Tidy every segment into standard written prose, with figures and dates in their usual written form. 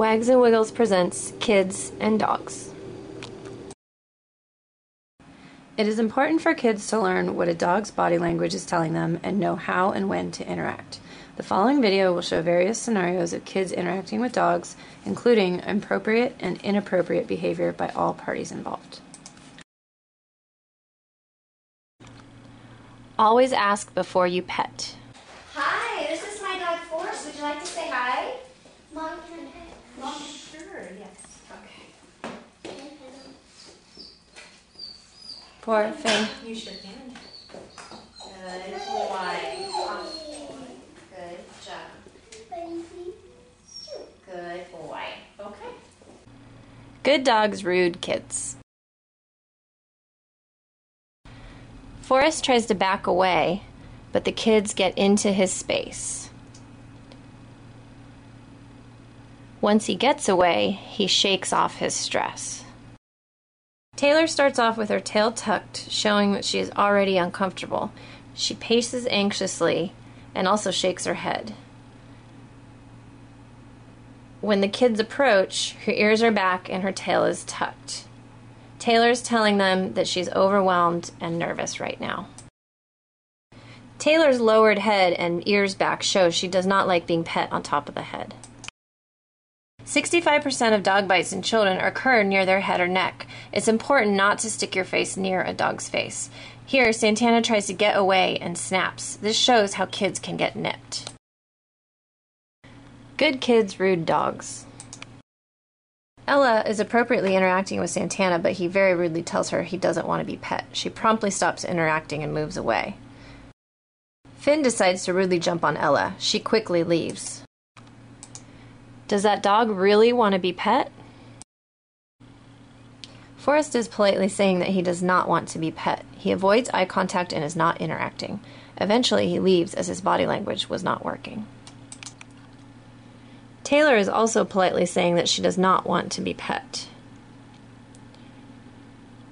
Wags and Wiggles presents Kids and Dogs. It is important for kids to learn what a dog's body language is telling them and know how and when to interact. The following video will show various scenarios of kids interacting with dogs, including appropriate and inappropriate behavior by all parties involved. Always ask before you pet. Hi, this is my dog Forrest. Would you like to say hi? Mom, can I pet? Mom, sure, yes. Okay. Can I pet him? Poor Finn. You sure can. Good boy. Good job. Baby. Good boy. Okay. Good dogs, rude kids. Forrest tries to back away, but the kids get into his space. Once he gets away, he shakes off his stress. Taylor starts off with her tail tucked, showing that she is already uncomfortable. She paces anxiously and also shakes her head. When the kids approach, her ears are back and her tail is tucked. Taylor's telling them that she's overwhelmed and nervous right now. Taylor's lowered head and ears back shows she does not like being pet on top of the head. 65% of dog bites in children occur near their head or neck. It's important not to stick your face near a dog's face. Here, Santana tries to get away and snaps. This shows how kids can get nipped. Good kids, rude dogs. Ella is appropriately interacting with Santana, but he very rudely tells her he doesn't want to be pet. She promptly stops interacting and moves away. Finn decides to rudely jump on Ella. She quickly leaves. Does that dog really want to be pet? Forrest is politely saying that he does not want to be pet. He avoids eye contact and is not interacting. Eventually, he leaves as his body language was not working. Taylor is also politely saying that she does not want to be pet.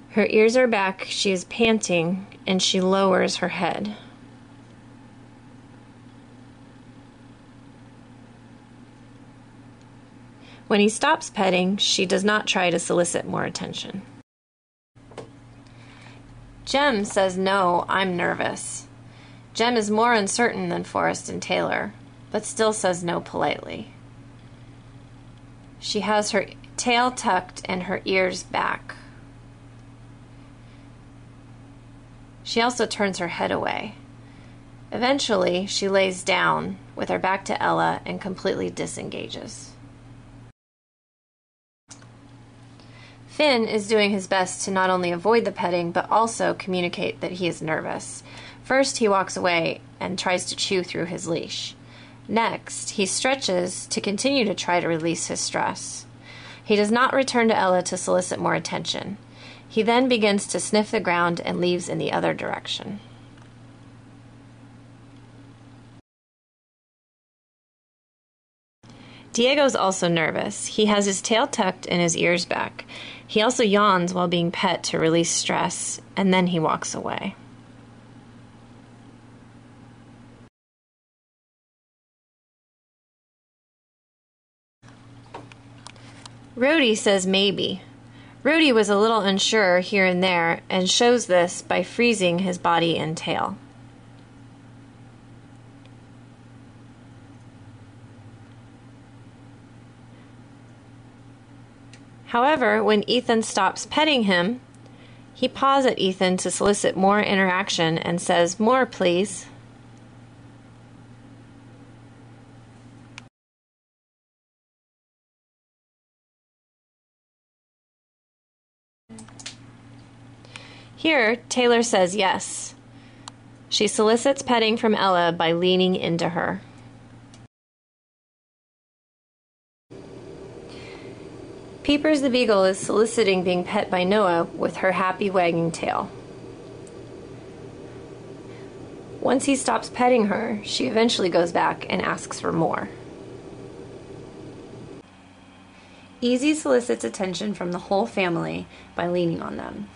Her ears are back, she is panting, and she lowers her head. When he stops petting, she does not try to solicit more attention. Jem says, "No, I'm nervous." Jem is more uncertain than Forrest and Taylor, but still says no politely. She has her tail tucked and her ears back. She also turns her head away. Eventually, she lays down with her back to Ella and completely disengages. Finn is doing his best to not only avoid the petting, but also communicate that he is nervous. First, he walks away and tries to chew through his leash. Next, he stretches to continue to try to release his stress. He does not return to Ella to solicit more attention. He then begins to sniff the ground and leaves in the other direction. Diego's also nervous. He has his tail tucked and his ears back. He also yawns while being pet to release stress, and then he walks away. Rhodey says maybe. Rhodey was a little unsure here and there and shows this by freezing his body and tail. However, when Ethan stops petting him, he paws at Ethan to solicit more interaction and says, "More, please." Here, Taylor says yes. She solicits petting from Ella by leaning into her. Peepers the Beagle is soliciting being pet by Noah with her happy wagging tail. Once he stops petting her, she eventually goes back and asks for more. Easy solicits attention from the whole family by leaning on them.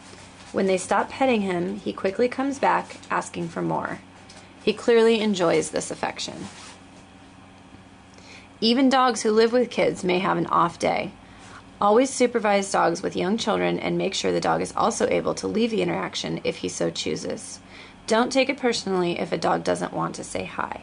When they stop petting him, he quickly comes back, asking for more. He clearly enjoys this affection. Even dogs who live with kids may have an off day. Always supervise dogs with young children and make sure the dog is also able to leave the interaction if he so chooses. Don't take it personally if a dog doesn't want to say hi.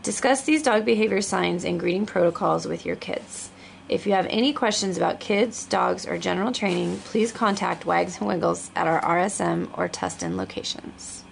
Discuss these dog behavior signs and greeting protocols with your kids. If you have any questions about kids, dogs, or general training, please contact Wags and Wiggles at our RSM or Tustin locations.